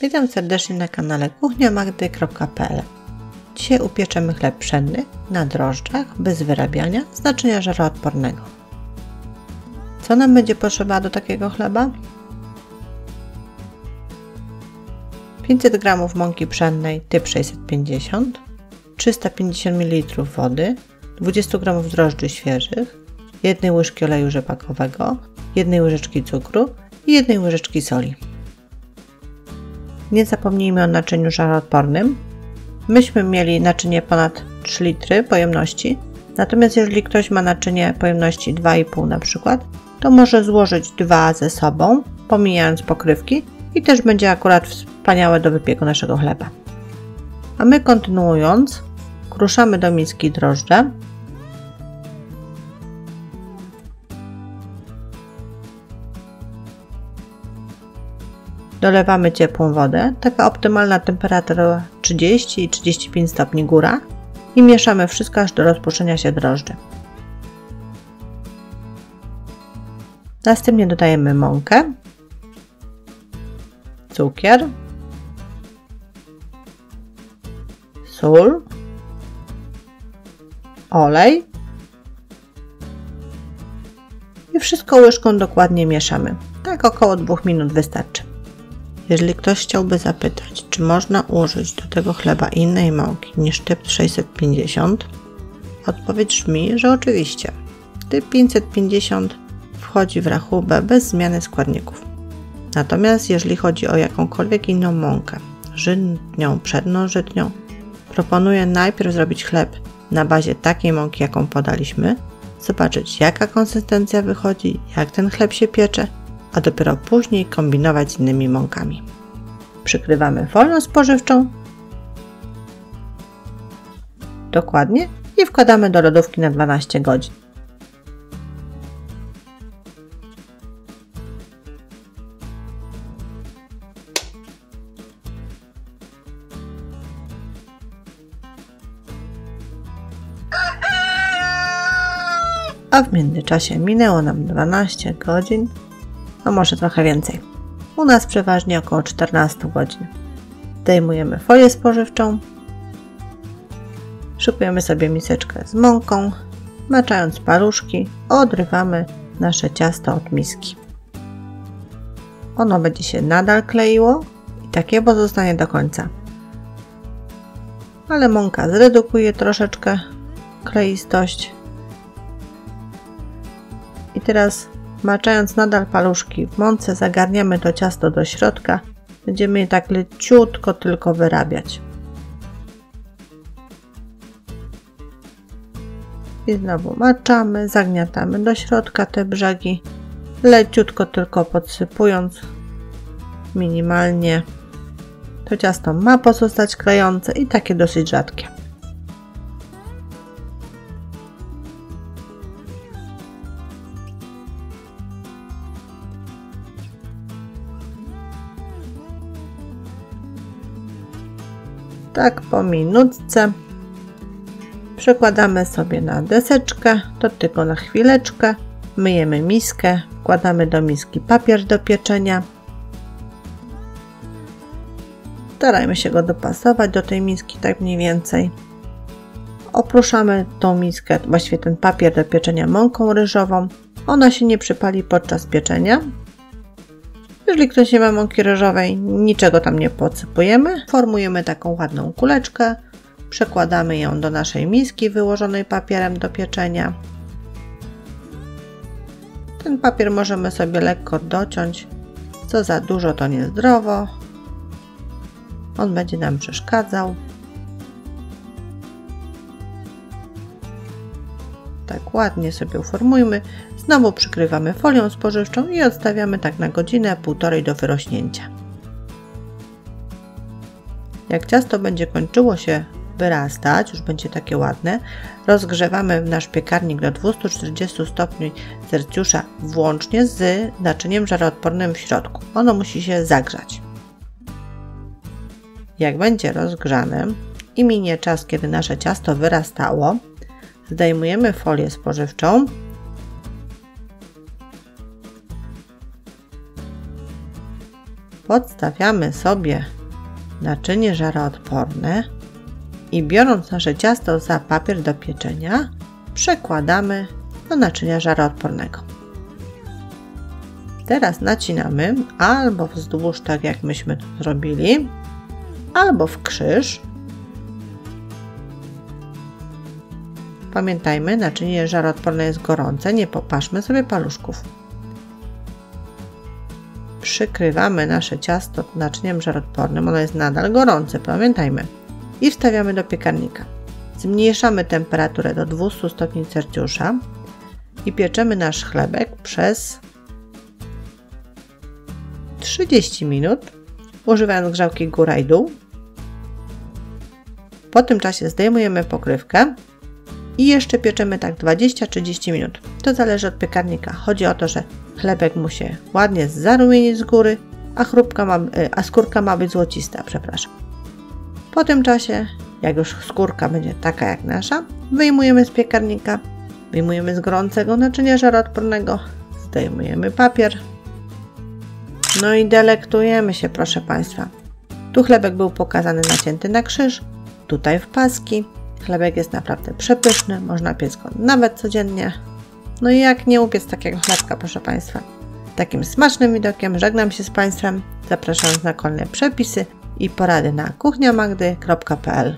Witam serdecznie na kanale kuchniamagdy.pl. Dzisiaj upieczemy chleb pszenny na drożdżach bez wyrabiania z naczynia żaroodpornego. Co nam będzie potrzeba do takiego chleba? 500 g mąki pszennej typ 650, 350 ml wody, 20 g drożdży świeżych, 1 łyżki oleju rzepakowego, 1 łyżeczki cukru i 1 łyżeczki soli. Nie zapomnijmy o naczyniu żaroodpornym. Myśmy mieli naczynie ponad 3 litry pojemności, natomiast jeżeli ktoś ma naczynie pojemności 2,5 na przykład, to może złożyć 2 ze sobą, pomijając pokrywki i też będzie akurat wspaniałe do wypieku naszego chleba. A my kontynuując, kruszamy do miski drożdże. Dolewamy ciepłą wodę, taka optymalna temperatura 30 i 35 stopni góra i mieszamy wszystko aż do rozpuszczenia się drożdży. Następnie dodajemy mąkę, cukier, sól, olej i wszystko łyżką dokładnie mieszamy. Tak około 2 minut wystarczy. Jeżeli ktoś chciałby zapytać, czy można użyć do tego chleba innej mąki niż typ 650, odpowiedź brzmi, że oczywiście. Typ 550 wchodzi w rachubę bez zmiany składników. Natomiast jeżeli chodzi o jakąkolwiek inną mąkę, żytnią, pszennożytnią, proponuję najpierw zrobić chleb na bazie takiej mąki, jaką podaliśmy, zobaczyć jaka konsystencja wychodzi, jak ten chleb się piecze, a dopiero później kombinować z innymi mąkami. Przykrywamy folią spożywczą dokładnie i wkładamy do lodówki na 12 godzin. A w międzyczasie minęło nam 12 godzin, a może trochę więcej. U nas przeważnie około 14 godzin. Zdejmujemy folię spożywczą, szykujemy sobie miseczkę z mąką, maczając paluszki, odrywamy nasze ciasto od miski. Ono będzie się nadal kleiło i takie pozostanie do końca. Ale mąka zredukuje troszeczkę kleistość. I teraz maczając nadal paluszki w mące, zagarniamy to ciasto do środka. Będziemy je tak leciutko tylko wyrabiać. I znowu maczamy, zagniatamy do środka te brzegi, leciutko tylko podsypując minimalnie. To ciasto ma pozostać klejące i takie dosyć rzadkie. Tak po minutce przekładamy sobie na deseczkę, to tylko na chwileczkę, myjemy miskę, wkładamy do miski papier do pieczenia. Starajmy się go dopasować do tej miski tak mniej więcej. Oprószamy tą miskę, właściwie ten papier do pieczenia mąką ryżową. Ona się nie przypali podczas pieczenia. Jeżeli ktoś nie ma mąki ryżowej, niczego tam nie podsypujemy. Formujemy taką ładną kuleczkę, przekładamy ją do naszej miski wyłożonej papierem do pieczenia. Ten papier możemy sobie lekko dociąć, co za dużo to niezdrowo. On będzie nam przeszkadzał. Tak ładnie sobie uformujmy. Znowu przykrywamy folią spożywczą i odstawiamy tak na godzinę, półtorej do wyrośnięcia. Jak ciasto będzie kończyło się wyrastać, już będzie takie ładne, rozgrzewamy nasz piekarnik do 240 stopni Celsjusza włącznie z naczyniem żaroodpornym w środku. Ono musi się zagrzać. Jak będzie rozgrzane i minie czas, kiedy nasze ciasto wyrastało, zdejmujemy folię spożywczą Podstawiamy sobie naczynie żaroodporne i biorąc nasze ciasto za papier do pieczenia, przekładamy do naczynia żaroodpornego. Teraz nacinamy albo wzdłuż, tak jak myśmy to zrobili, albo w krzyż. Pamiętajmy, naczynie żaroodporne jest gorące, nie popaszmy sobie paluszków. Przykrywamy nasze ciasto naczyniem żaroodpornym, ono jest nadal gorące, pamiętajmy. I wstawiamy do piekarnika. Zmniejszamy temperaturę do 200 stopni Celsjusza i pieczemy nasz chlebek przez 30 minut, używając grzałki góra i dół. Po tym czasie zdejmujemy pokrywkę i jeszcze pieczemy tak 20-30 minut. To zależy od piekarnika. Chodzi o to, że chlebek mu się ładnie zarumienić z góry, a skórka ma być złocista, przepraszam. Po tym czasie, jak już skórka będzie taka jak nasza, wyjmujemy z piekarnika, wyjmujemy z gorącego naczynia żaroodpornego, zdejmujemy papier. No i delektujemy się, proszę Państwa. Tu chlebek był pokazany nacięty na krzyż, tutaj w paski. Chlebek jest naprawdę przepyszny, można piec go nawet codziennie. No i jak nie upiec takiego chlebka, proszę Państwa. Takim smacznym widokiem żegnam się z Państwem, zapraszając na kolejne przepisy i porady na kuchniamagdy.pl.